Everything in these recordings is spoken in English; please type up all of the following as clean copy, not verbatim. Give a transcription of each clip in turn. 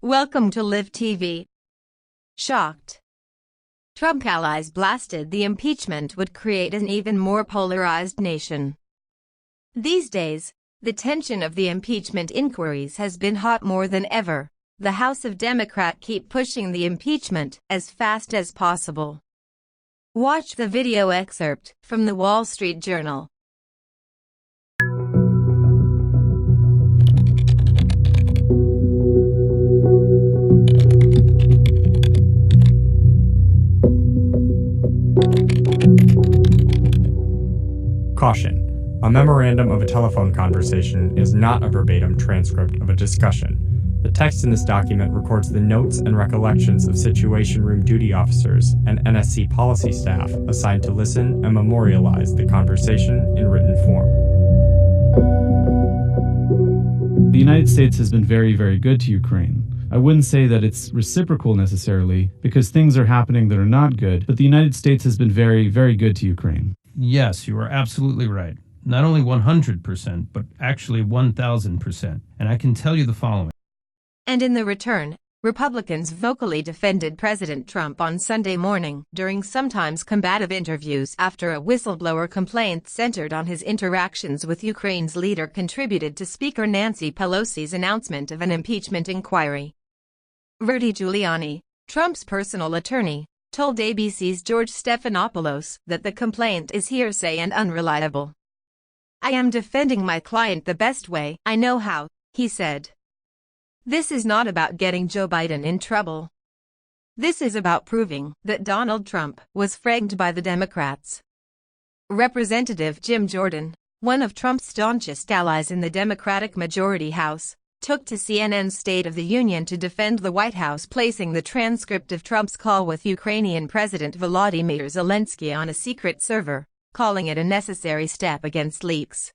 Welcome to Live TV. Shocked. Trump allies blasted the impeachment would create an even more polarized nation. These days, the tension of the impeachment inquiries has been hot more than ever. The House of Democrats keep pushing the impeachment as fast as possible. Watch the video excerpt from the Wall Street Journal. Caution. A memorandum of a telephone conversation is not a verbatim transcript of a discussion. The text in this document records the notes and recollections of Situation Room duty officers and NSC policy staff assigned to listen and memorialize the conversation in written form. The United States has been very, very good to Ukraine. I wouldn't say that it's reciprocal necessarily, because things are happening that are not good, but the United States has been very, very good to Ukraine. Yes, you are absolutely right. Not only 100%, but actually 1,000%. And I can tell you the following. And in the return, Republicans vocally defended President Trump on Sunday morning during sometimes combative interviews after a whistleblower complaint centered on his interactions with Ukraine's leader contributed to Speaker Nancy Pelosi's announcement of an impeachment inquiry. Rudy Giuliani, Trump's personal attorney, told ABC's George Stephanopoulos that the complaint is hearsay and unreliable. "I am defending my client the best way I know how," he said. "This is not about getting Joe Biden in trouble. This is about proving that Donald Trump was fragged by the Democrats." Representative Jim Jordan, one of Trump's staunchest allies in the Democratic majority House, took to CNN's State of the Union to defend the White House placing the transcript of Trump's call with Ukrainian President Volodymyr Zelensky on a secret server, calling it a necessary step against leaks.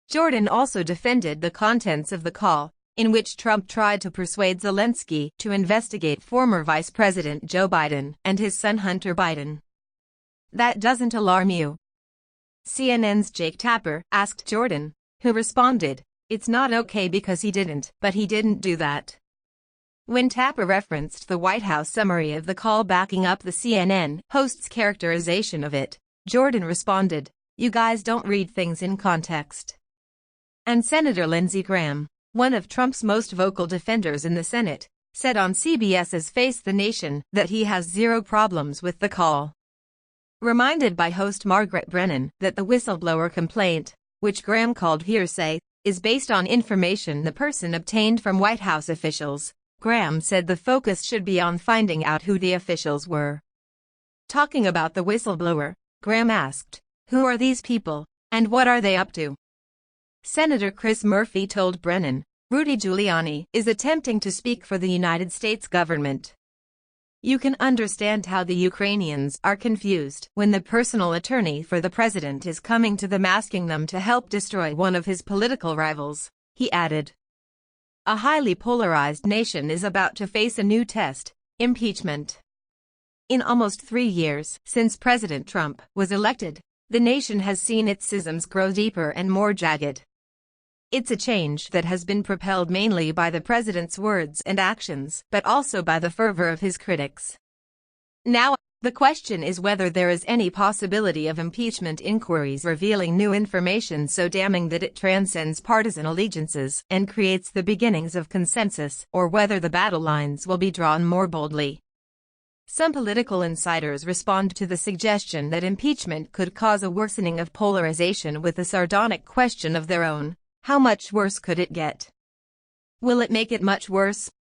Jordan also defended the contents of the call, in which Trump tried to persuade Zelensky to investigate former Vice President Joe Biden and his son Hunter Biden. "That doesn't alarm you?" CNN's Jake Tapper asked Jordan, who responded, "It's not okay because he didn't, but he didn't do that." When Tapper referenced the White House summary of the call backing up the CNN host's characterization of it, Jordan responded, "You guys don't read things in context." And Senator Lindsey Graham, one of Trump's most vocal defenders in the Senate, said on CBS's Face the Nation that he has zero problems with the call. Reminded by host Margaret Brennan that the whistleblower complaint, which Graham called hearsay, is based on information the person obtained from White House officials, Graham said the focus should be on finding out who the officials were. Talking about the whistleblower, Graham asked, "Who are these people, and what are they up to?" Senator Chris Murphy told Brennan, "Rudy Giuliani is attempting to speak for the United States government. You can understand how the Ukrainians are confused when the personal attorney for the president is coming to them asking them to help destroy one of his political rivals," he added. A highly polarized nation is about to face a new test, impeachment. In almost 3 years since President Trump was elected, the nation has seen its schisms grow deeper and more jagged. It's a change that has been propelled mainly by the president's words and actions, but also by the fervor of his critics. Now, the question is whether there is any possibility of impeachment inquiries revealing new information so damning that it transcends partisan allegiances and creates the beginnings of consensus, or whether the battle lines will be drawn more boldly. Some political insiders respond to the suggestion that impeachment could cause a worsening of polarization with a sardonic question of their own: how much worse could it get? Will it make it much worse?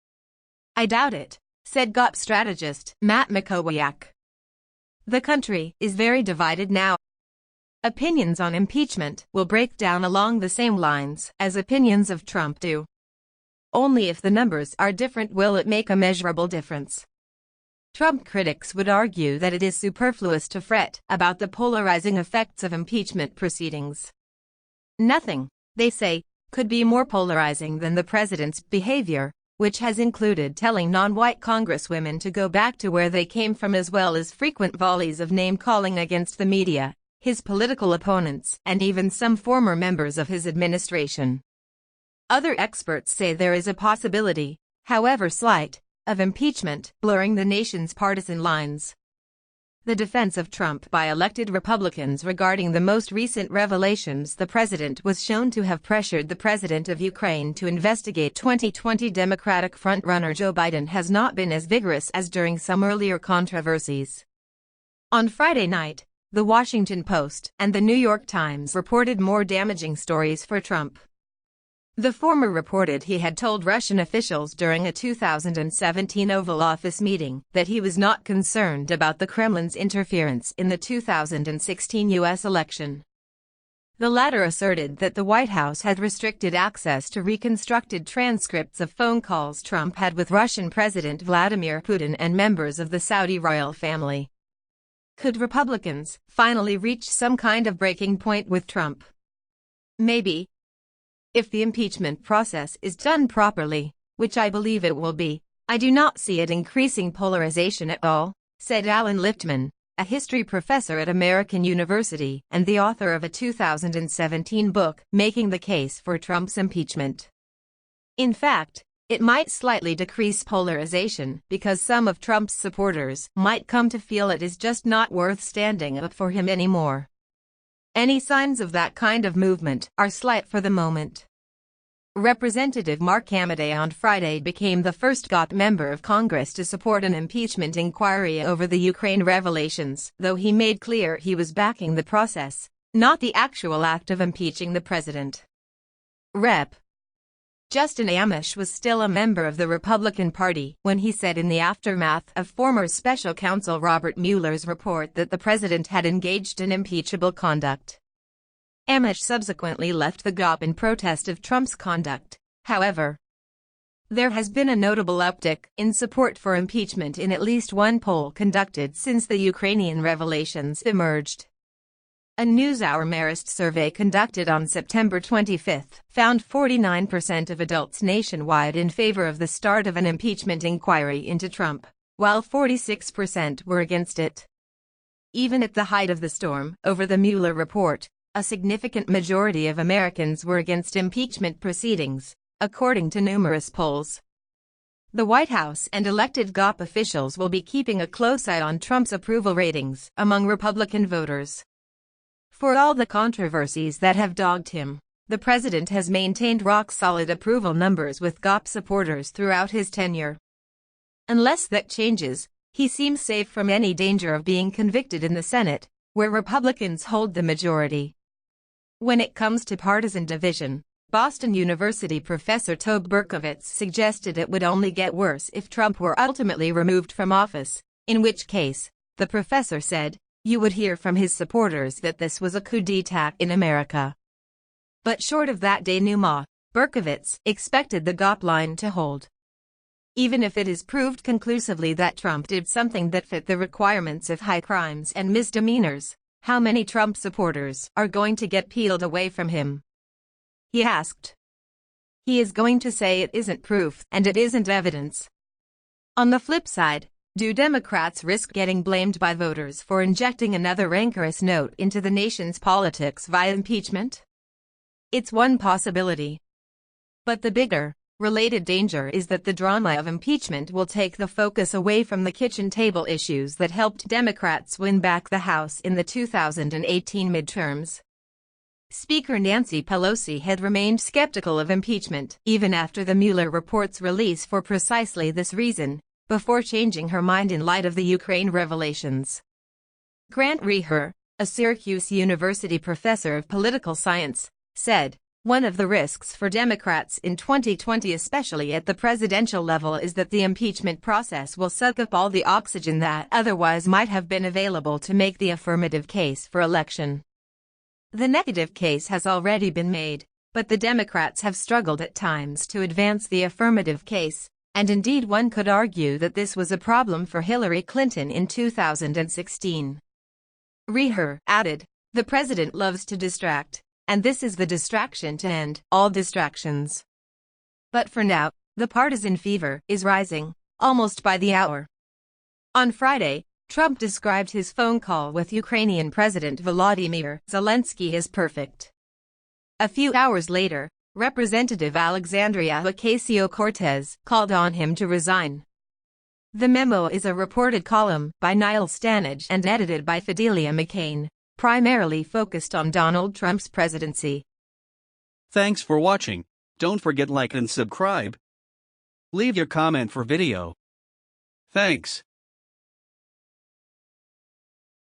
"I doubt it," said GOP strategist Matt Mikowiak. "The country is very divided now. Opinions on impeachment will break down along the same lines as opinions of Trump do. Only if the numbers are different will it make a measurable difference." Trump critics would argue that it is superfluous to fret about the polarizing effects of impeachment proceedings. Nothing, they say, could be more polarizing than the president's behavior, which has included telling non-white congresswomen to go back to where they came from, as well as frequent volleys of name-calling against the media, his political opponents, and even some former members of his administration. Other experts say there is a possibility however slight, of impeachment, blurring the nation's partisan lines. The defense of Trump by elected Republicans regarding the most recent revelations: the president was shown to have pressured the president of Ukraine to investigate 2020 Democratic frontrunner Joe Biden has not been as vigorous as during some earlier controversies. On Friday night, The Washington Post and The New York Times reported more damaging stories for Trump. The former reported he had told Russian officials during a 2017 Oval Office meeting that he was not concerned about the Kremlin's interference in the 2016 U.S. election. The latter asserted that the White House had restricted access to reconstructed transcripts of phone calls Trump had with Russian President Vladimir Putin and members of the Saudi royal family. Could Republicans finally reach some kind of breaking point with Trump? Maybe. If the impeachment process is done properly, which I believe it will be, I do not see it increasing polarization at all, said Alan Lichtman, a history professor at American University and the author of a 2017 book making the case for Trump's impeachment. In fact, it might slightly decrease polarization because some of Trump's supporters might come to feel it is just not worth standing up for him anymore. Any signs of that kind of movement are slight for the moment. Representative Mark Hamadeh on Friday became the first GOP member of Congress to support an impeachment inquiry over the Ukraine revelations, though he made clear he was backing the process, not the actual act of impeaching the president. Rep. Justin Amash was still a member of the Republican Party when he said in the aftermath of former special counsel Robert Mueller's report that the president had engaged in impeachable conduct. Amash subsequently left the GOP in protest of Trump's conduct. However, there has been a notable uptick in support for impeachment in at least one poll conducted since the Ukrainian revelations emerged. A NewsHour Marist survey conducted on September 25 found 49% of adults nationwide in favor of the start of an impeachment inquiry into Trump, while 46% were against it. Even at the height of the storm over the Mueller report, a significant majority of Americans were against impeachment proceedings, according to numerous polls. The White House and elected GOP officials will be keeping a close eye on Trump's approval ratings among Republican voters. For all the controversies that have dogged him, the president has maintained rock-solid approval numbers with GOP supporters throughout his tenure. Unless that changes, he seems safe from any danger of being convicted in the Senate, where Republicans hold the majority. When it comes to partisan division, Boston University professor Tobe Berkowitz suggested it would only get worse if Trump were ultimately removed from office, in which case, the professor said, you would hear from his supporters that this was a coup d'etat in America. But short of that denouement, Berkowitz expected the GOP line to hold. Even if it is proved conclusively that Trump did something that fit the requirements of high crimes and misdemeanors, how many Trump supporters are going to get peeled away from him? He asked. He is going to say it isn't proof and it isn't evidence. On the flip side, do Democrats risk getting blamed by voters for injecting another rancorous note into the nation's politics via impeachment? It's one possibility. But the bigger, related danger is that the drama of impeachment will take the focus away from the kitchen table issues that helped Democrats win back the House in the 2018 midterms. Speaker Nancy Pelosi had remained skeptical of impeachment even after the Mueller report's release for precisely this reason, before changing her mind in light of the Ukraine revelations. Grant Reher, a Syracuse University professor of political science, said, one of the risks for Democrats in 2020, especially at the presidential level, is that the impeachment process will suck up all the oxygen that otherwise might have been available to make the affirmative case for election. The negative case has already been made, but the Democrats have struggled at times to advance the affirmative case, and indeed one could argue that this was a problem for Hillary Clinton in 2016. Reher added, the president loves to distract, and this is the distraction to end all distractions. But for now, the partisan fever is rising, almost by the hour. On Friday, Trump described his phone call with Ukrainian President Volodymyr Zelensky as perfect. A few hours later, Representative Alexandria Ocasio-Cortez called on him to resign. The memo is a reported column by Niall Stanage and edited by Fidelia McCain, primarily focused on Donald Trump's presidency. Thanks for watching. Don't forget like and subscribe. Leave your comment for video. Thanks.